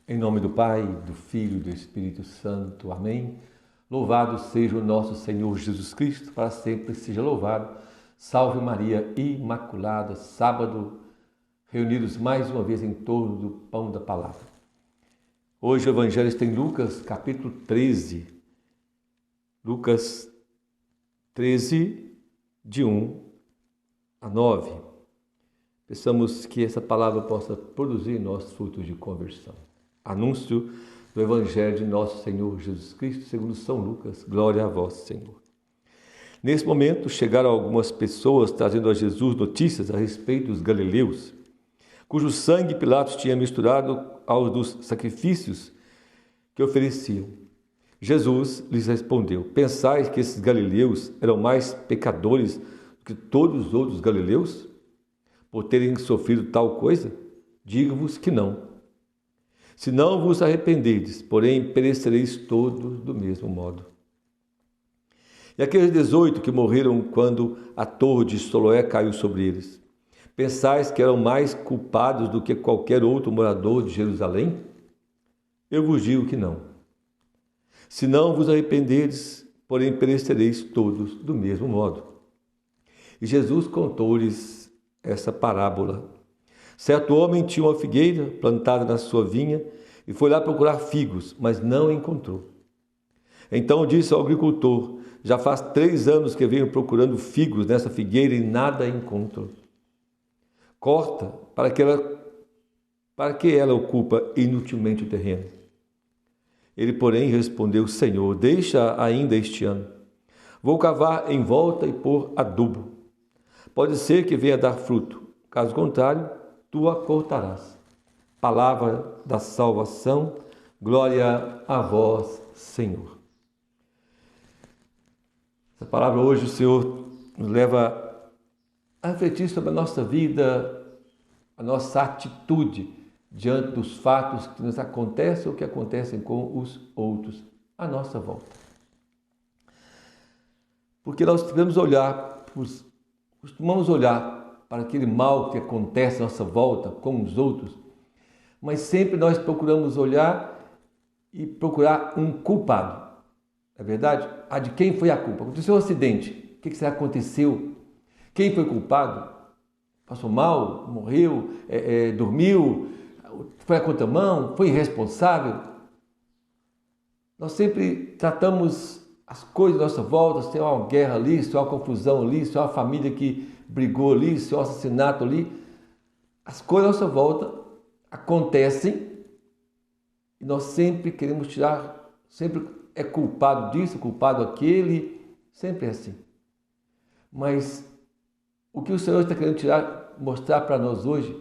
Em nome do Pai, do Filho e do Espírito Santo. Amém. Louvado seja o nosso Senhor Jesus Cristo, para sempre seja louvado. Salve Maria Imaculada, sábado, reunidos mais uma vez em torno do pão da palavra. Hoje o Evangelho está em Lucas, capítulo 13. Lucas 13, de 1 a 9. Pensamos que essa palavra possa produzir em nós frutos de conversão. Anúncio do Evangelho de nosso Senhor Jesus Cristo, segundo São Lucas. Glória a vós, Senhor. Nesse momento, chegaram algumas pessoas trazendo a Jesus notícias a respeito dos galileus, cujo sangue Pilatos tinha misturado aos dos sacrifícios que ofereciam. Jesus lhes respondeu: pensais que esses galileus eram mais pecadores do que todos os outros galileus, por terem sofrido tal coisa? Digo-vos que não. Se não vos arrependerdes, porém perecereis todos do mesmo modo. E aqueles 18 que morreram quando a torre de Siloé caiu sobre eles, pensais que eram mais culpados do que qualquer outro morador de Jerusalém? Eu vos digo que não. Se não vos arrependerdes, porém perecereis todos do mesmo modo. E Jesus contou-lhes essa parábola. Certo homem tinha uma figueira plantada na sua vinha e foi lá procurar figos, mas não encontrou. Então disse ao agricultor: já faz 3 anos que venho procurando figos nessa figueira e nada encontro. Corta, para que ela ocupa inutilmente o terreno. Ele, porém, respondeu: Senhor, deixa ainda este ano. Vou cavar em volta e pôr adubo. Pode ser que venha dar fruto. Caso contrário, tu a cortarás. Palavra da salvação, glória a vós, Senhor. Essa palavra hoje o Senhor nos leva a refletir sobre a nossa vida, a nossa atitude diante dos fatos que nos acontecem ou que acontecem com os outros à nossa volta. Porque nós costumamos olhar para aquele mal que acontece à nossa volta com os outros, mas sempre nós procuramos olhar e procurar um culpado. É verdade? De quem foi a culpa? Aconteceu um acidente. O que será que aconteceu? Quem foi culpado? Passou mal? Morreu? Dormiu? Foi a contramão? Foi irresponsável? Nós sempre tratamos as coisas à nossa volta, se tem uma guerra ali, se tem uma confusão ali, se tem uma família que brigou ali, se tem um assassinato ali. As coisas à nossa volta acontecem e nós sempre queremos tirar, sempre é culpado disso, culpado aquele, sempre é assim. Mas o que o Senhor está querendo mostrar para nós hoje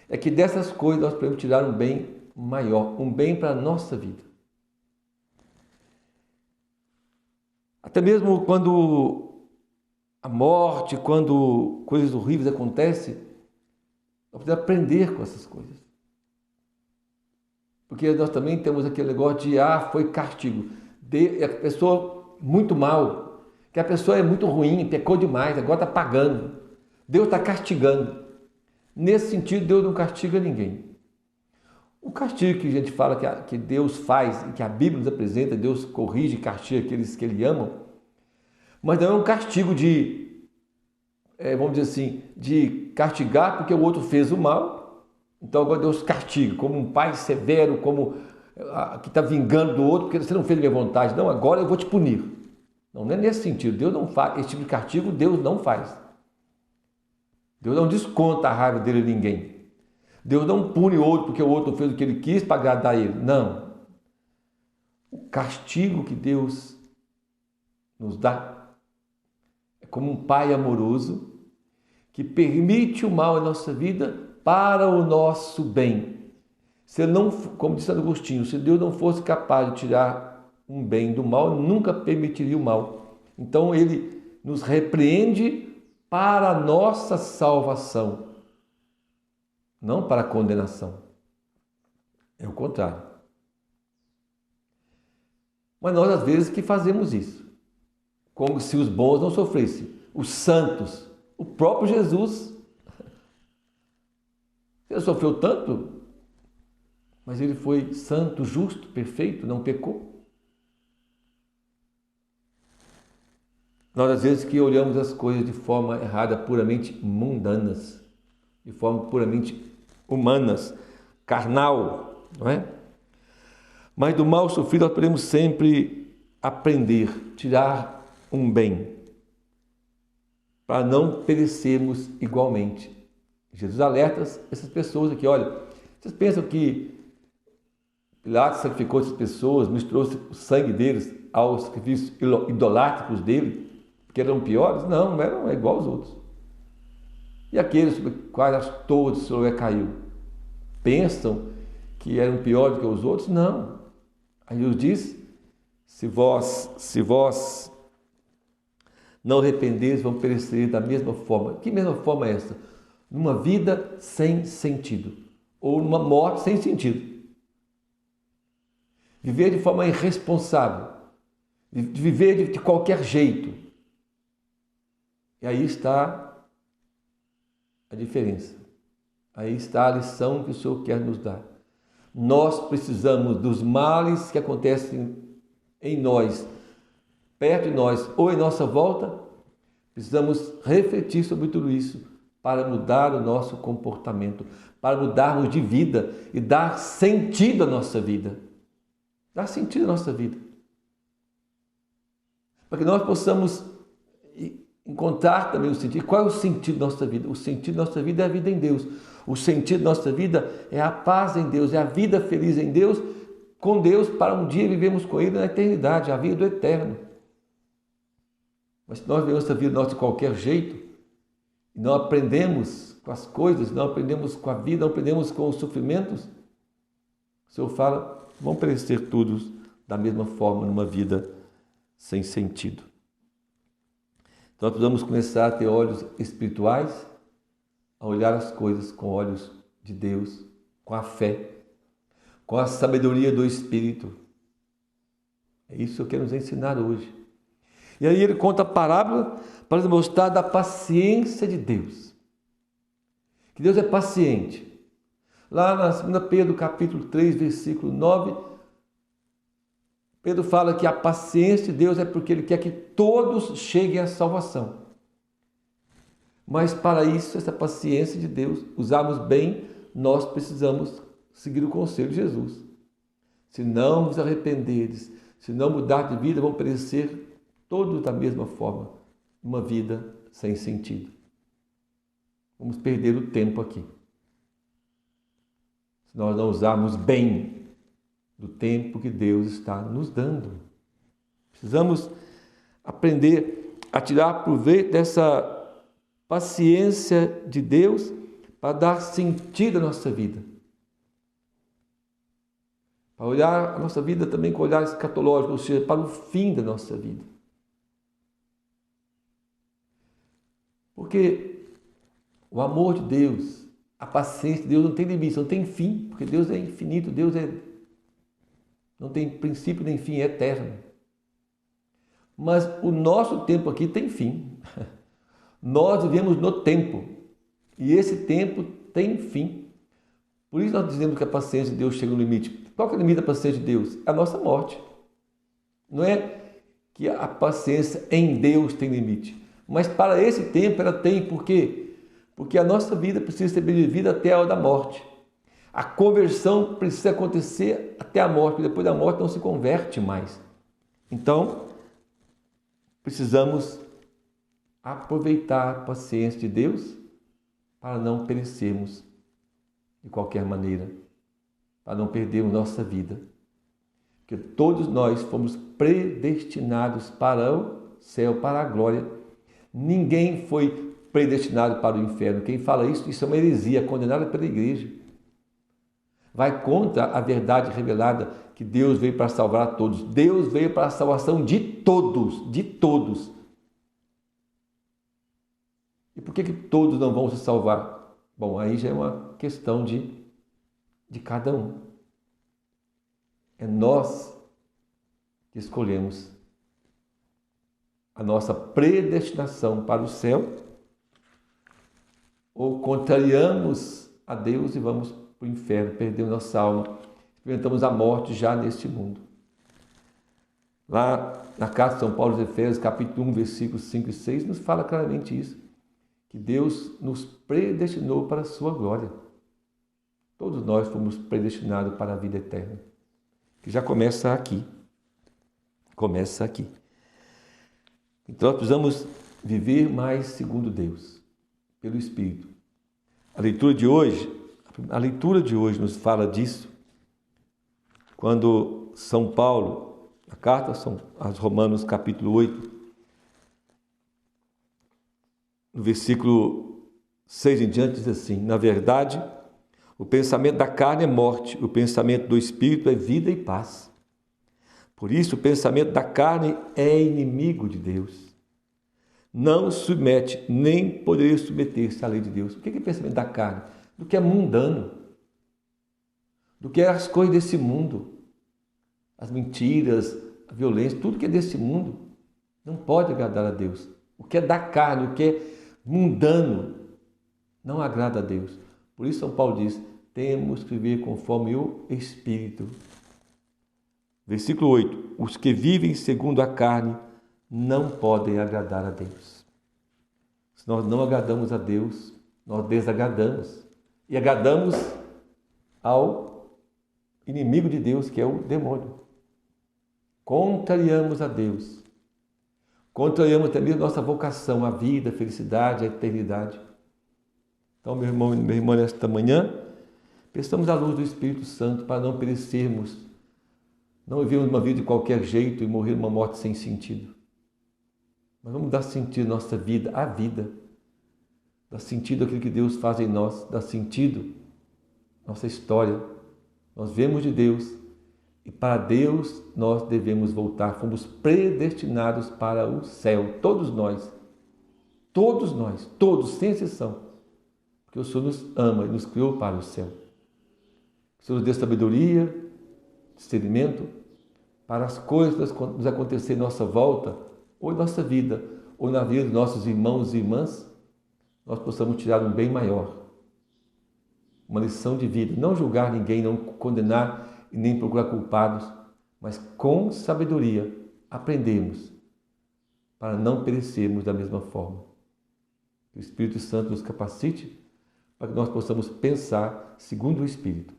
é que dessas coisas nós podemos tirar um bem maior, um bem para a nossa vida. Até mesmo quando a morte, quando coisas horríveis acontecem, nós podemos aprender com essas coisas. Porque nós também temos aquele negócio de, foi castigo. A pessoa muito mal, que a pessoa é muito ruim, pecou demais, agora está pagando. Deus está castigando. Nesse sentido, Deus não castiga ninguém. O castigo que a gente fala que Deus faz e que a Bíblia nos apresenta, Deus corrige e castiga aqueles que Ele ama, mas não é um castigo vamos dizer assim, de castigar porque o outro fez o mal. Então agora Deus castiga, como um pai severo, como que está vingando do outro, porque você não fez a minha vontade. Não, agora eu vou te punir. Não é nesse sentido. Deus não faz. Esse tipo de castigo Deus não faz. Deus não desconta a raiva dele a ninguém. Deus não pune o outro porque o outro fez o que ele quis para agradar ele. Não. O castigo que Deus nos dá é como um pai amoroso que permite o mal em nossa vida para o nosso bem. Se não, como disse Agostinho, se Deus não fosse capaz de tirar um bem do mal, nunca permitiria o mal. Então Ele nos repreende para a nossa salvação, não para a condenação. É o contrário. Mas nós às vezes que fazemos isso, como se os bons não sofressem. Os santos, o próprio Jesus, ele sofreu tanto, Mas ele foi santo, justo, perfeito, não pecou. Nós, às vezes, que olhamos as coisas de forma errada, puramente mundanas, de forma puramente humanas, carnal, não é? Mas do mal sofrido nós podemos sempre aprender, tirar um bem, para não perecermos igualmente. Jesus alerta essas pessoas aqui, olha, vocês pensam que Pilatos sacrificou essas pessoas, misturou o sangue deles aos sacrifícios idolátricos dele, porque eram piores? Não eram igual aos outros. E aqueles sobre os quais todos o Senhor caiu, pensam que eram piores do que os outros? Não. Aí Jesus diz, se vós não arrependeres, vão perecer da mesma forma. Que mesma forma é essa? Numa vida sem sentido, ou numa morte sem sentido. Viver de forma irresponsável, de viver de qualquer jeito. E aí está a diferença. Aí está a lição que o Senhor quer nos dar. Nós precisamos dos males que acontecem em nós, perto de nós ou em nossa volta. Precisamos refletir sobre tudo isso para mudar o nosso comportamento, para mudarmos de vida e dar sentido à nossa vida. Dar sentido à nossa vida. Para que nós possamos encontrar também o sentido. E qual é o sentido da nossa vida? O sentido da nossa vida é a vida em Deus. O sentido da nossa vida é a paz em Deus, é a vida feliz em Deus, com Deus, para um dia vivermos com Ele na eternidade, a vida do eterno. Mas se nós vivemos essa vida nossa de qualquer jeito, e não aprendemos com as coisas, não aprendemos com a vida, não aprendemos com os sofrimentos, o Senhor fala, vão perecer todos da mesma forma numa vida sem sentido. Então nós precisamos começar a ter olhos espirituais, a olhar as coisas com olhos de Deus, com a fé, com a sabedoria do Espírito. É isso que eu quero nos ensinar hoje. E aí ele conta a parábola para nos mostrar da paciência de Deus. Que Deus é paciente. Lá na 2 Pedro, capítulo 3, versículo 9, Pedro fala que a paciência de Deus é porque Ele quer que todos cheguem à salvação. Mas para isso, essa paciência de Deus, usarmos bem, nós precisamos seguir o conselho de Jesus. Se não vos arrependeres, se não mudar de vida, vão perecer todos da mesma forma, uma vida sem sentido. Vamos perder o tempo aqui. Se nós não usarmos bem do tempo que Deus está nos dando. Precisamos aprender a tirar proveito dessa paciência de Deus para dar sentido à nossa vida. Para olhar a nossa vida também com olhar escatológico, ou seja, para o fim da nossa vida. Porque o amor de Deus, a paciência de Deus não tem limite, não tem fim, porque Deus é infinito, Deus não tem princípio nem fim, é eterno. Mas o nosso tempo aqui tem fim. Nós vivemos no tempo, e esse tempo tem fim. Por isso nós dizemos que a paciência de Deus chega no limite. Qual que é o limite da paciência de Deus? É a nossa morte. Não é que a paciência em Deus tem limite, mas para esse tempo ela tem. Por quê? Porque a nossa vida precisa ser vivida até a hora da morte. A conversão precisa acontecer até a morte, porque depois da morte não se converte mais. Então, precisamos aproveitar a paciência de Deus para não perecermos de qualquer maneira, para não perdermos nossa vida. Porque todos nós fomos predestinados para o céu, para a glória. Ninguém foi predestinado para o inferno. Quem fala isso é uma heresia, condenada pela igreja. Vai contra a verdade revelada que Deus veio para salvar a todos. Deus veio para a salvação de todos, de todos. E por que todos não vão se salvar? Bom, aí já é uma questão de cada um. É nós que escolhemos a nossa predestinação para o céu, ou contrariamos a Deus e vamos para o inferno, perdemos nossa alma experimentamos a morte já neste mundo. Lá na carta de São Paulo aos Efésios, capítulo 1, versículos 5 e 6, nos fala claramente isso, que Deus nos predestinou para a sua glória. Todos nós fomos predestinados para a vida eterna, que já começa aqui. Começa aqui. Então nós precisamos viver mais segundo Deus, pelo Espírito. A leitura de hoje nos fala disso, quando São Paulo, a carta aos Romanos, capítulo 8, no versículo 6 em diante, diz assim: na verdade, o pensamento da carne é morte, o pensamento do Espírito é vida e paz. Por isso, o pensamento da carne é inimigo de Deus. Não submete, nem poderia submeter-se à lei de Deus. O que é o pensamento da carne? Do que é mundano, do que é as coisas desse mundo, as mentiras, a violência, tudo que é desse mundo não pode agradar a Deus. O que é da carne, o que é mundano, não agrada a Deus. Por isso São Paulo diz, temos que viver conforme o Espírito. Versículo 8, os que vivem segundo a carne não podem agradar a Deus. Se nós não agradamos a Deus, nós desagradamos. E agradamos ao inimigo de Deus, que é o demônio. Contrariamos a Deus. Contrariamos também a nossa vocação, a vida, a felicidade, a eternidade. Então, meu irmão e minha irmã, nesta manhã, peçamos a luz do Espírito Santo para não perecermos, não vivermos uma vida de qualquer jeito e morrer uma morte sem sentido. Mas vamos dar sentido à nossa vida, à vida. Dar sentido àquilo que Deus faz em nós, dar sentido à nossa história. Nós vemos de Deus e para Deus nós devemos voltar. Fomos predestinados para o céu, todos nós, todos, sem exceção. Porque o Senhor nos ama e nos criou para o céu. O Senhor nos dê sabedoria, discernimento, para as coisas que nos acontecerem em nossa volta, ou em nossa vida, ou na vida dos nossos irmãos e irmãs, nós possamos tirar um bem maior. Uma lição de vida. Não julgar ninguém, não condenar e nem procurar culpados, mas com sabedoria aprendemos para não perecermos da mesma forma. Que o Espírito Santo nos capacite para que nós possamos pensar segundo o Espírito.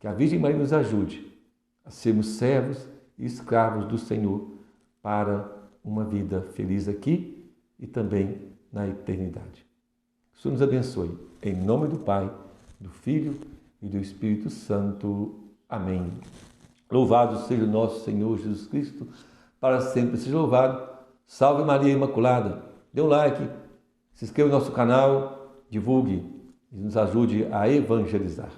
Que a Virgem Maria nos ajude a sermos servos e escravos do Senhor para uma vida feliz aqui e também na eternidade. Que o Senhor nos abençoe. Em nome do Pai, do Filho e do Espírito Santo. Amém. Louvado seja o nosso Senhor Jesus Cristo, para sempre seja louvado. Salve Maria Imaculada. Dê um like, se inscreva no nosso canal, divulgue e nos ajude a evangelizar.